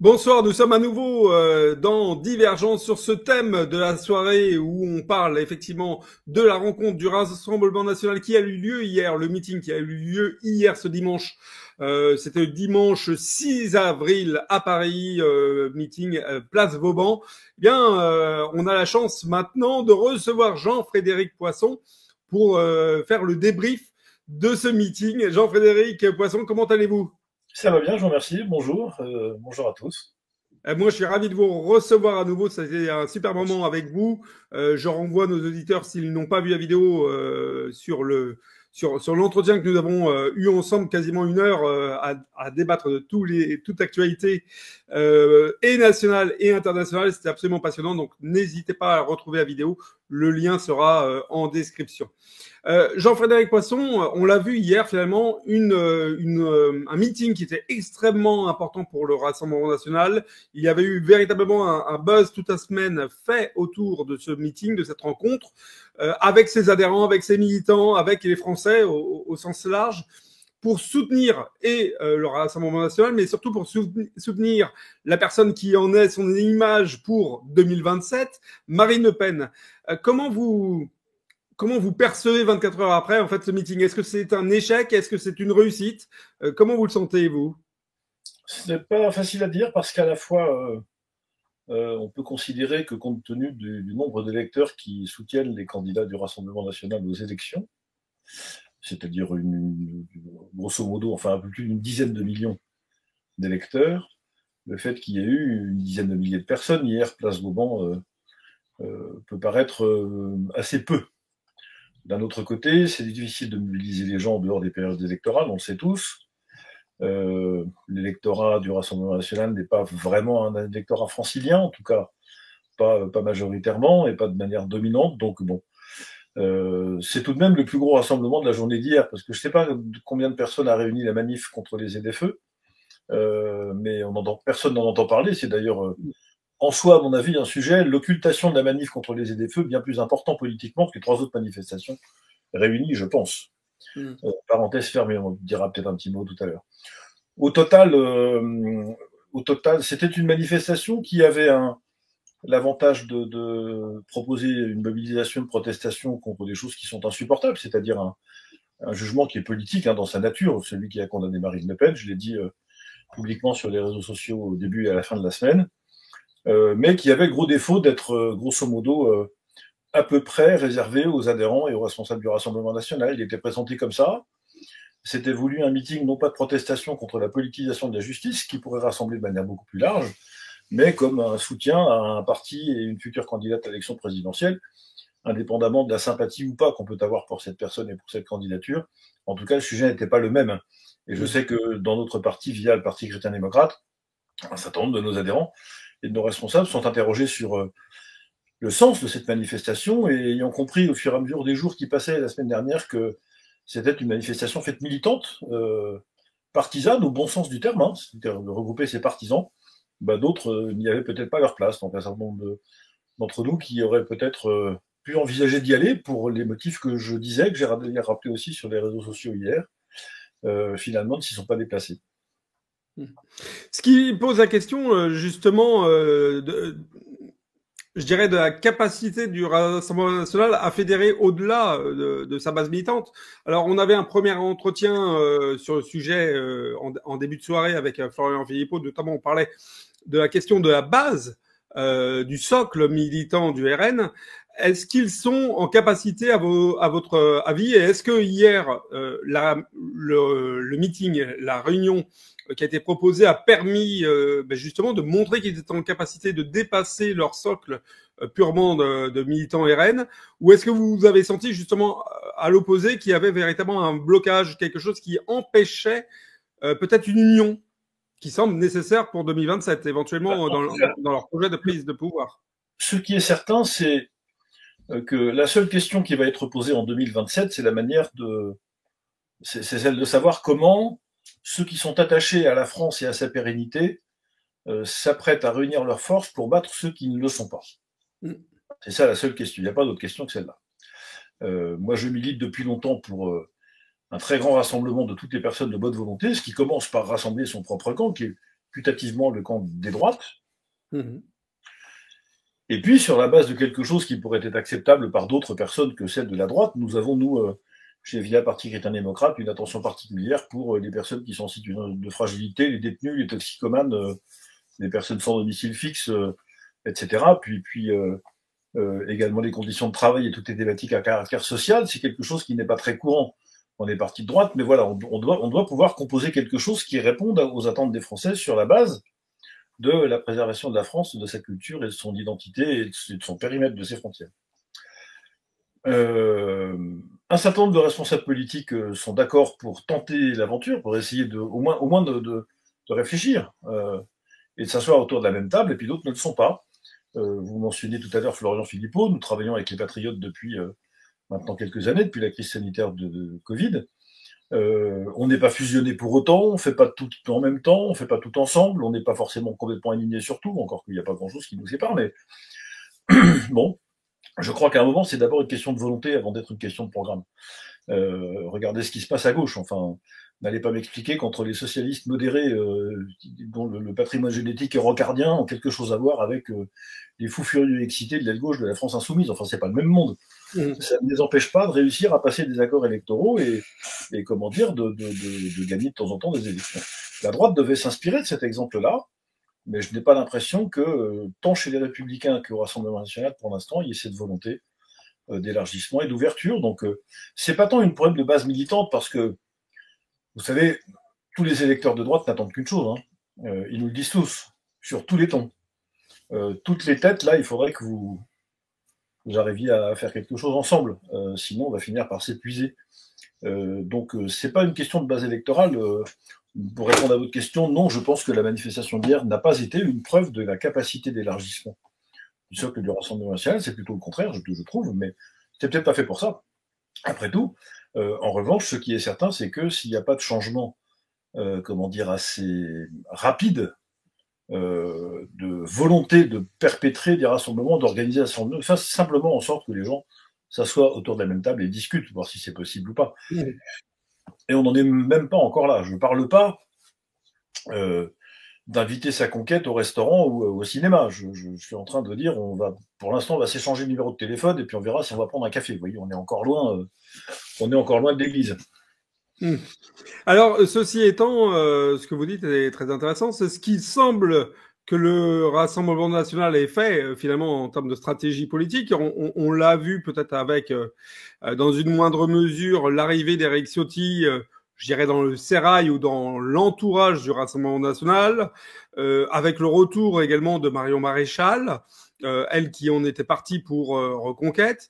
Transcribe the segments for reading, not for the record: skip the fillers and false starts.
Bonsoir, nous sommes à nouveau dans Divergence sur ce thème de la soirée où on parle effectivement de la rencontre du Rassemblement national qui a eu lieu hier, le meeting qui a eu lieu hier ce dimanche. C'était le dimanche 6 avril à Paris, meeting Place Vauban. Eh bien, on a la chance maintenant de recevoir Jean-Frédéric Poisson pour faire le débrief de ce meeting. Jean-Frédéric Poisson, comment allez-vous? Ça va bien, je vous remercie. Bonjour, bonjour à tous. Moi, je suis ravi de vous recevoir à nouveau. Ça a été un super moment avec vous. Je renvoie nos auditeurs, s'ils n'ont pas vu la vidéo, sur l'entretien que nous avons eu ensemble, quasiment une heure, à débattre de toute actualité et nationale et internationale. C'était absolument passionnant. Donc, n'hésitez pas à retrouver la vidéo. Le lien sera en description. Jean-Frédéric Poisson, on l'a vu hier finalement, un meeting qui était extrêmement important pour le Rassemblement national. Il y avait eu véritablement un buzz toute la semaine fait autour de ce meeting, de cette rencontre, avec ses adhérents, avec ses militants, avec les Français au sens large, pour soutenir le Rassemblement national, mais surtout pour soutenir la personne qui en est son image pour 2027, Marine Le Pen. Comment vous percevez 24 heures après en fait ce meeting? Est-ce que c'est un échec? Est-ce que c'est une réussite? Comment vous le sentez, vous? Ce n'est pas facile à dire parce qu'à la fois, on peut considérer que compte tenu du nombre d'électeurs qui soutiennent les candidats du Rassemblement national aux élections, c'est-à-dire grosso modo, enfin un peu plus d'une dizaine de millions d'électeurs, le fait qu'il y ait eu une dizaine de milliers de personnes hier, place Vauban, peut paraître assez peu. D'un autre côté, c'est difficile de mobiliser les gens en dehors des périodes électorales, on le sait tous. L'électorat du Rassemblement national n'est pas vraiment un électorat francilien, en tout cas pas majoritairement et pas de manière dominante. Donc bon, c'est tout de même le plus gros rassemblement de la journée d'hier, parce que je ne sais pas combien de personnes a réuni la manif contre les ZFE, mais personne n'en entend parler. C'est d'ailleurs en soi, à mon avis, un sujet, l'occultation de la manif contre les ZFE, bien plus important politiquement que les trois autres manifestations réunies, je pense. Parenthèse fermée, on dira peut-être un petit mot tout à l'heure. Au total, c'était une manifestation qui avait l'avantage de proposer une mobilisation, une protestation contre des choses qui sont insupportables, c'est-à-dire un jugement qui est politique dans sa nature, celui qui a condamné Marine Le Pen, je l'ai dit publiquement sur les réseaux sociaux au début et à la fin de la semaine, mais qui avait le gros défaut d'être grosso modo à peu près réservé aux adhérents et aux responsables du Rassemblement national. Il était présenté comme ça. C'était voulu un meeting, non pas de protestation contre la politisation de la justice, qui pourrait rassembler de manière beaucoup plus large, mais comme un soutien à un parti et une future candidate à l'élection présidentielle, indépendamment de la sympathie ou pas qu'on peut avoir pour cette personne et pour cette candidature. En tout cas, le sujet n'était pas le même. Et je sais que dans notre parti, via le Parti chrétien-démocrate, un certain nombre de nos adhérents et de nos responsables sont interrogés sur le sens de cette manifestation et ayant compris au fur et à mesure des jours qui passaient la semaine dernière que c'était une manifestation faite militante, partisane au bon sens du terme, c'est-à-dire de regrouper ses partisans. D'autres n'y avaient peut-être pas leur place. Donc un certain nombre d'entre nous qui auraient peut-être pu envisager d'y aller pour les motifs que je disais, que j'ai rappelé aussi sur les réseaux sociaux hier, finalement ne s'y sont pas déplacés. Ce qui pose la question, justement, je dirais, de la capacité du Rassemblement national à fédérer au-delà de sa base militante. Alors, on avait un premier entretien sur le sujet en début de soirée avec Florian Philippot, notamment on parlait de la question de la base du socle militant du RN. Est-ce qu'ils sont en capacité, à votre avis, et est-ce que hier, le meeting, la réunion qui a été proposée a permis justement de montrer qu'ils étaient en capacité de dépasser leur socle purement de militants RN, ou est-ce que vous avez senti justement à l'opposé qu'il y avait véritablement un blocage, quelque chose qui empêchait peut-être une union qui semble nécessaire pour 2027, éventuellement dans leur projet de prise de pouvoir? Ce qui est certain, c'est que la seule question qui va être posée en 2027, c'est celle de savoir comment ceux qui sont attachés à la France et à sa pérennité s'apprêtent à réunir leurs forces pour battre ceux qui ne le sont pas. C'est ça la seule question. Il n'y a pas d'autre question que celle-là. Moi, je milite depuis longtemps pour un très grand rassemblement de toutes les personnes de bonne volonté, ce qui commence par rassembler son propre camp, qui est putativement le camp des droites. Mmh. Et puis, sur la base de quelque chose qui pourrait être acceptable par d'autres personnes que celles de la droite, nous avons, nous, chez VIA, Parti chrétien-démocrate, une attention particulière pour les personnes qui sont en situation de fragilité, les détenus, les toxicomanes, les personnes sans domicile fixe, etc. Puis également les conditions de travail et toutes les thématiques à caractère social. C'est quelque chose qui n'est pas très courant dans les partis de droite, mais voilà, on doit pouvoir composer quelque chose qui réponde aux attentes des Français sur la base de la préservation de la France, de sa culture et de son identité et de son périmètre, de ses frontières. Un certain nombre de responsables politiques sont d'accord pour tenter l'aventure, pour essayer au moins de réfléchir et de s'asseoir autour de la même table, et puis d'autres ne le sont pas. Vous mentionniez tout à l'heure Florian Philippot, nous travaillons avec les Patriotes depuis maintenant quelques années, depuis la crise sanitaire de Covid. On n'est pas fusionné pour autant, on ne fait pas tout en même temps, on ne fait pas tout ensemble, on n'est pas forcément complètement aligné sur tout, encore qu'il n'y a pas grand-chose qui nous sépare, mais bon, je crois qu'à un moment, c'est d'abord une question de volonté avant d'être une question de programme. Regardez ce qui se passe à gauche, enfin, n'allez pas m'expliquer qu'entre les socialistes modérés, dont le patrimoine génétique est rocardien, ont quelque chose à voir avec les fous furieux excités de l'aile gauche de la France insoumise. Enfin, c'est pas le même monde. Ça ne les empêche pas de réussir à passer des accords électoraux et comment dire, de gagner de temps en temps des élections. La droite devait s'inspirer de cet exemple-là, mais je n'ai pas l'impression que, tant chez les Républicains qu'au Rassemblement national, pour l'instant, il y ait cette volonté d'élargissement et d'ouverture. Donc, c'est pas tant une problème de base militante, parce que, vous savez, tous les électeurs de droite n'attendent qu'une chose. Ils nous le disent tous, sur tous les tons. Toutes les têtes, là, il faudrait que vous arriviez à faire quelque chose ensemble. Sinon, on va finir par s'épuiser. Donc, c'est pas une question de base électorale. Pour répondre à votre question, non, je pense que la manifestation d'hier n'a pas été une preuve de la capacité d'élargissement du socle du Rassemblement national. C'est plutôt le contraire, je trouve, mais c'est peut-être pas fait pour ça. Après tout, en revanche, ce qui est certain, c'est que s'il n'y a pas de changement, assez rapide, de volonté de perpétrer des rassemblements, d'organiser des rassemblements, faire simplement en sorte que les gens s'assoient autour de la même table et discutent, voir si c'est possible ou pas. Et on n'en est même pas encore là. Je ne parle pas d'inviter sa conquête au restaurant ou au cinéma. Je suis en train de dire, pour l'instant, on va s'échanger le numéro de téléphone et puis on verra si on va prendre un café. Vous voyez, on est encore loin de l'église. Alors, ceci étant, ce que vous dites est très intéressant. C'est ce qui semble que le Rassemblement national ait fait, finalement, en termes de stratégie politique. On l'a vu peut-être avec, dans une moindre mesure, l'arrivée d'Éric Ciotti, je dirais dans le sérail ou dans l'entourage du Rassemblement national, avec le retour également de Marion Maréchal, elle qui en était partie pour Reconquête.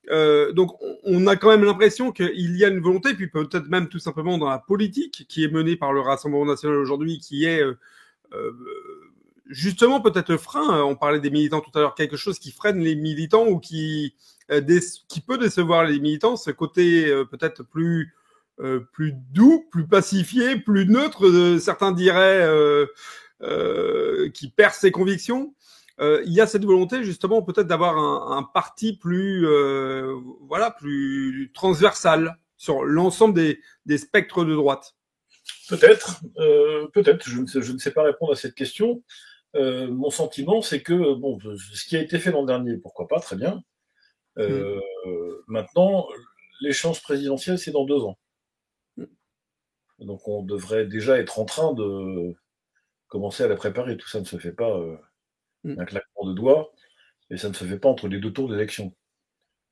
Donc, on a quand même l'impression qu'il y a une volonté, puis peut-être même tout simplement dans la politique qui est menée par le Rassemblement national aujourd'hui, qui est justement peut-être le frein. On parlait des militants tout à l'heure, quelque chose qui freine les militants ou qui peut décevoir les militants, ce côté peut-être plus doux, plus pacifié, plus neutre, certains diraient, qui perd ses convictions. Il y a cette volonté justement peut-être d'avoir un parti plus plus transversal sur l'ensemble des spectres de droite. Peut-être, je ne sais pas répondre à cette question. Mon sentiment, c'est que ce qui a été fait l'an dernier, pourquoi pas, très bien. Maintenant, l'échéance présidentielle, c'est dans 2 ans. Donc on devrait déjà être en train de commencer à la préparer. Tout ça ne se fait pas d'un claquement de doigts, et ça ne se fait pas entre les 2 tours d'élection.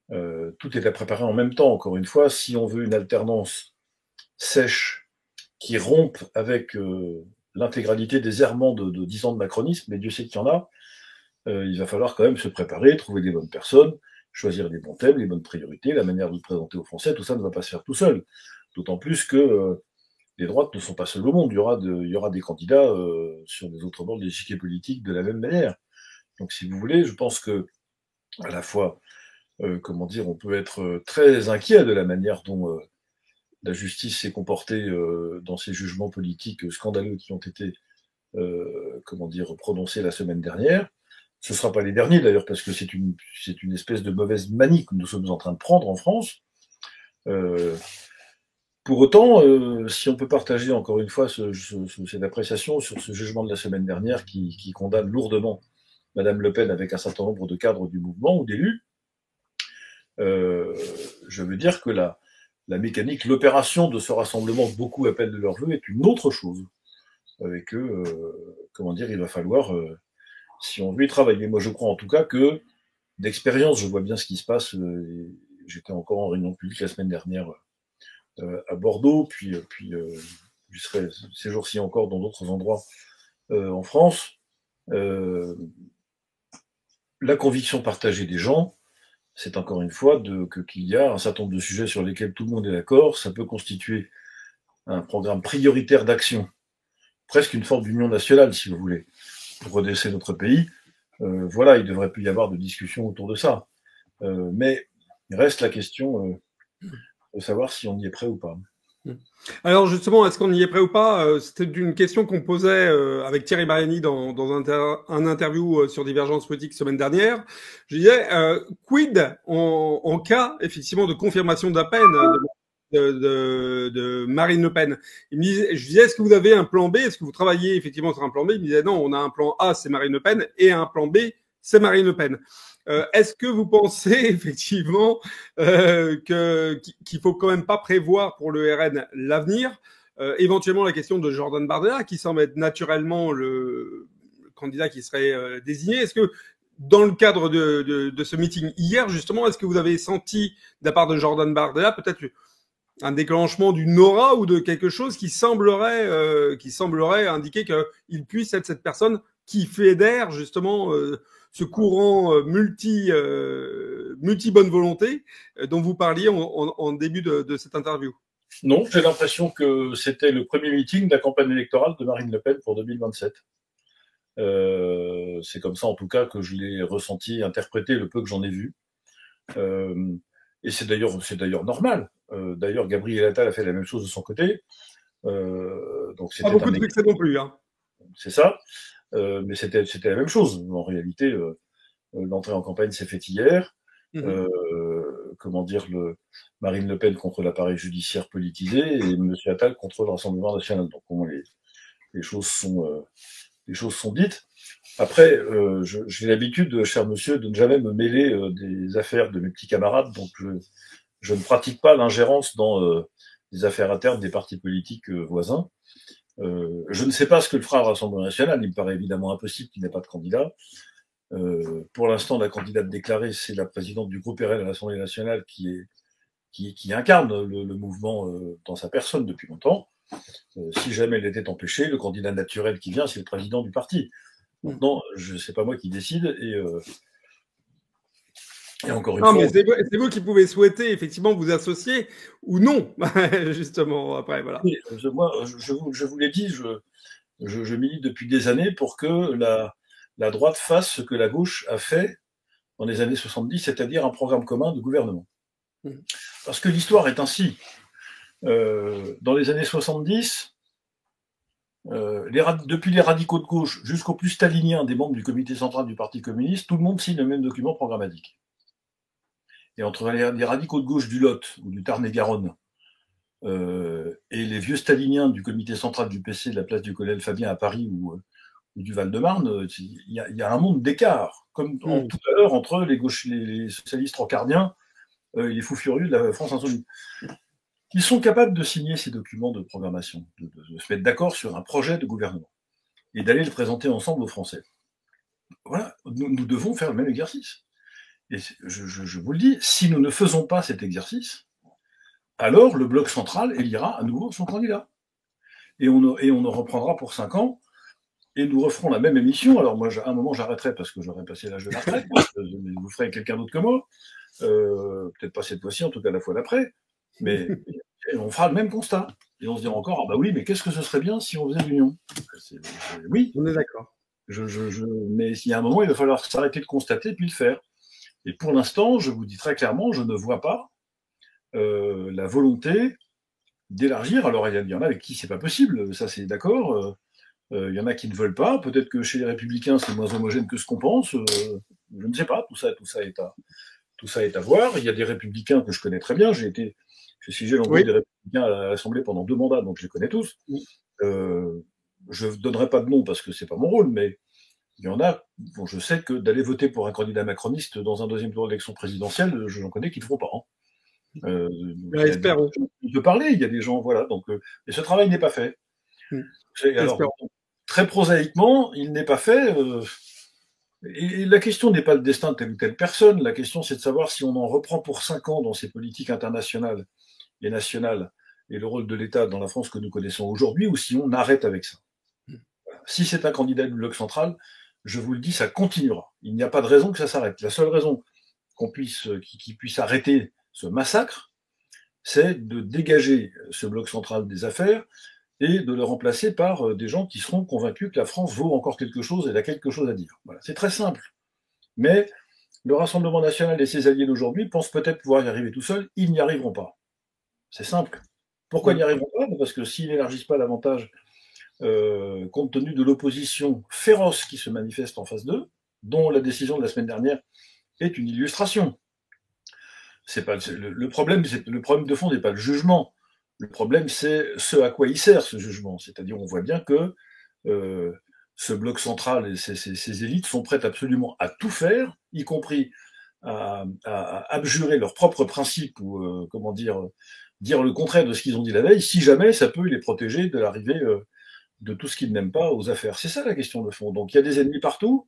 Tout est à préparer en même temps, encore une fois. Si on veut une alternance sèche qui rompe avec l'intégralité des errements de 10 ans de macronisme, mais Dieu sait qu'il y en a, il va falloir quand même se préparer, trouver des bonnes personnes, choisir les bons thèmes, les bonnes priorités, la manière de présenter aux Français. Tout ça ne va pas se faire tout seul. D'autant plus que les droites ne sont pas seules au monde. Il y aura des candidats sur les autres bords de l'échiquier politique de la même manière. Donc, si vous voulez, je pense que à la fois, on peut être très inquiet de la manière dont la justice s'est comportée dans ces jugements politiques scandaleux qui ont été, prononcés la semaine dernière. Ce ne sera pas les derniers d'ailleurs, parce que c'est une espèce de mauvaise manie que nous sommes en train de prendre en France. Pour autant, si on peut partager encore une fois cette appréciation sur ce jugement de la semaine dernière qui condamne lourdement Madame Le Pen avec un certain nombre de cadres du mouvement ou d'élus, je veux dire que la mécanique, l'opération de ce rassemblement que beaucoup appellent de leur vœu est une autre chose. Et que, comment dire, il va falloir, si on veut y travailler. Moi, je crois en tout cas que, d'expérience, je vois bien ce qui se passe. J'étais encore en réunion publique la semaine dernière à Bordeaux, puis je serai ces jours-ci encore dans d'autres endroits en France. La conviction partagée des gens, c'est encore une fois qu'il y a un certain nombre de sujets sur lesquels tout le monde est d'accord. Ça peut constituer un programme prioritaire d'action, presque une forme d'union nationale, si vous voulez, pour redresser notre pays. Voilà, il devrait plus y avoir de discussion autour de ça. Mais il reste la question de savoir si on y est prêt ou pas. Alors justement, est-ce qu'on y est prêt ou pas? C'était une question qu'on posait avec Thierry Mariani dans un interview sur Divergence Politique semaine dernière. Je disais, quid en cas effectivement de confirmation de la peine de Marine Le Pen? Je disais, est-ce que vous avez un plan B? Est-ce que vous travaillez effectivement sur un plan B? Il me disait, non, on a un plan A, c'est Marine Le Pen, et un plan B, c'est Marine Le Pen. Est-ce que vous pensez effectivement qu'il faut quand même pas prévoir pour le RN l'avenir, éventuellement la question de Jordan Bardella, qui semble être naturellement le candidat qui serait désigné? Est-ce que dans le cadre de ce meeting hier, justement, est-ce que vous avez senti de la part de Jordan Bardella peut-être un déclenchement d'une aura ou de quelque chose qui semblerait indiquer qu'il puisse être cette personne qui fédère justement ce courant multi bonne volonté dont vous parliez en début de cette interview? Non, j'ai l'impression que c'était le premier meeting de la campagne électorale de Marine Le Pen pour 2027. C'est comme ça en tout cas que je l'ai ressenti, interprété le peu que j'en ai vu. Et c'est d'ailleurs normal. D'ailleurs, Gabriel Attal a fait la même chose de son côté. Donc pas beaucoup de succès non plus. Hein. C'est ça. Mais c'était la même chose. En réalité, l'entrée en campagne s'est faite hier. Comment dire, Marine Le Pen contre l'appareil judiciaire politisé et M. Attal contre le Rassemblement national. Donc, les choses sont dites. Après, j'ai l'habitude, cher monsieur, de ne jamais me mêler des affaires de mes petits camarades. Donc, je ne pratique pas l'ingérence dans les affaires internes des partis politiques voisins. Je ne sais pas ce que le fera le Rassemblement national. Il me paraît évidemment impossible qu'il n'ait pas de candidat. Pour l'instant, la candidate déclarée, c'est la présidente du groupe RN à l'Assemblée nationale qui incarne le mouvement dans sa personne depuis longtemps. Si jamais elle était empêchée, le candidat naturel qui vient, c'est le président du parti. Maintenant, c'est pas moi qui décide et encore une fois. Non, mais c'est vous qui pouvez souhaiter effectivement vous associer ou non, justement. Après, voilà. Moi, je vous l'ai dit, je milite depuis des années pour que la droite fasse ce que la gauche a fait dans les années 70, c'est-à-dire un programme commun de gouvernement. Parce que l'histoire est ainsi. Dans les années 70, depuis les radicaux de gauche jusqu'aux plus staliniens des membres du comité central du Parti communiste, tout le monde signe le même document programmatique. Et entre les radicaux de gauche du Lot ou du Tarn-et-Garonne et les vieux staliniens du comité central du PC de la place du Colonel Fabien à Paris ou du Val-de-Marne, il y a un monde d'écart, comme tout à l'heure entre les socialistes rocardiens et les fous furieux de la France insoumise. Ils sont capables de signer ces documents de programmation, de se mettre d'accord sur un projet de gouvernement et d'aller le présenter ensemble aux Français. Voilà, nous devons faire le même exercice. Et je vous le dis, si nous ne faisons pas cet exercice, alors le bloc central élira à nouveau son candidat. Et on ne reprendra pour 5 ans, et nous referons la même émission. Alors moi, à un moment, j'arrêterai parce que j'aurai passé l'âge de la retraite, vous ferez quelqu'un d'autre que moi, peut-être pas cette fois-ci, en tout cas la fois d'après, mais on fera le même constat. Et on se dira encore, ah bah oui, mais qu'est-ce que ce serait bien si on faisait l'union? Oui. On est d'accord. Mais il y a un moment, il va falloir s'arrêter de constater puis le faire. Et pour l'instant, je vous dis très clairement, je ne vois pas la volonté d'élargir. Alors, il y en a avec qui c'est pas possible, ça c'est d'accord. Il y en a qui ne veulent pas. Peut-être que chez les Républicains, c'est moins homogène que ce qu'on pense. Je ne sais pas. Tout ça est à voir. Il y a des Républicains que je connais très bien. J'ai été J'ai siégé dans le groupe des Républicains à l'Assemblée pendant 2 mandats, donc je les connais tous. Je ne donnerai pas de nom parce que c'est pas mon rôle, mais il y en a dont je sais que d'aller voter pour un candidat macroniste dans un deuxième tour d'élection présidentielle, j'en connais qui ne le font pas. On peut parler, il y a des gens, voilà. Donc, et ce travail n'est pas fait. Alors, très prosaïquement, il n'est pas fait. Et la question n'est pas le destin de telle ou telle personne. La question, c'est de savoir si on en reprend pour 5 ans dans ces politiques internationales et nationales et le rôle de l'État dans la France que nous connaissons aujourd'hui, ou si on arrête avec ça. Voilà. Si c'est un candidat du bloc central, je vous le dis, ça continuera. Il n'y a pas de raison que ça s'arrête. La seule raison qu'il puisse arrêter ce massacre, c'est de dégager ce bloc central des affaires et de le remplacer par des gens qui seront convaincus que la France vaut encore quelque chose et a quelque chose à dire. Voilà. C'est très simple. Mais le Rassemblement national et ses alliés d'aujourd'hui pensent peut-être pouvoir y arriver tout seuls. Ils n'y arriveront pas. C'est simple. Pourquoi ils n'y arriveront pas? Parce que s'ils n'élargissent pas davantage, compte tenu de l'opposition féroce qui se manifeste en face d'eux, dont la décision de la semaine dernière est une illustration. Le problème de fond n'est pas le jugement. Le problème, c'est ce à quoi il sert, ce jugement. C'est-à-dire, on voit bien que ce bloc central et ces élites sont prêtes absolument à tout faire, y compris à abjurer leurs propres principes ou, dire le contraire de ce qu'ils ont dit la veille, si jamais ça peut les protéger de l'arrivée de tout ce qu'ils n'aiment pas aux affaires. C'est ça la question de fond. Donc, il y a des ennemis partout.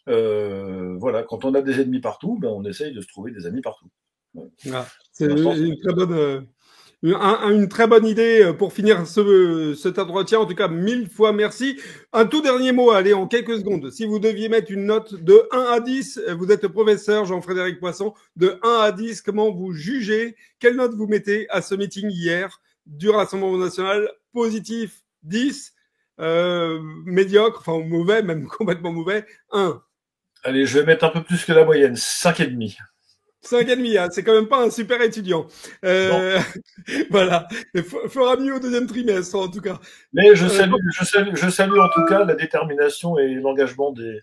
Voilà, quand on a des ennemis partout, ben, on essaye de se trouver des amis partout. Ah, c'est une très bonne idée pour finir cet entretien. En tout cas, 1000 fois merci. Un tout dernier mot, allez, en quelques secondes. Si vous deviez mettre une note de 1 à 10, vous êtes professeur Jean-Frédéric Poisson, de 1 à 10, comment vous jugez? Quelle note vous mettez à ce meeting hier du Rassemblement national? Positif, 10, médiocre, enfin mauvais, même complètement mauvais, 1. Allez, je vais mettre un peu plus que la moyenne, 5,5. 5,5, hein, c'est quand même pas un super étudiant. Voilà, il fera mieux au deuxième trimestre en tout cas. Mais je salue en tout cas la détermination et l'engagement des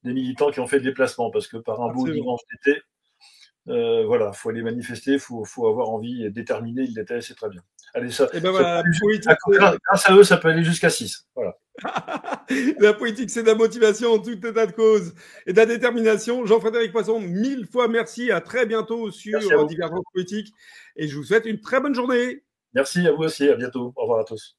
militants qui ont fait le déplacement, parce que par un beau dimanche d'été, voilà, faut aller manifester, faut avoir envie et déterminer, il l'était, c'est très bien. Allez, ça, et ben voilà, grâce à eux, ça peut aller jusqu'à 6. Voilà. La politique, c'est de la motivation en tout état de cause et de la détermination. Jean-Frédéric Poisson, 1000 fois merci. À très bientôt sur Divergence Politique. Et je vous souhaite une très bonne journée. Merci à vous aussi. À bientôt. Au revoir à tous.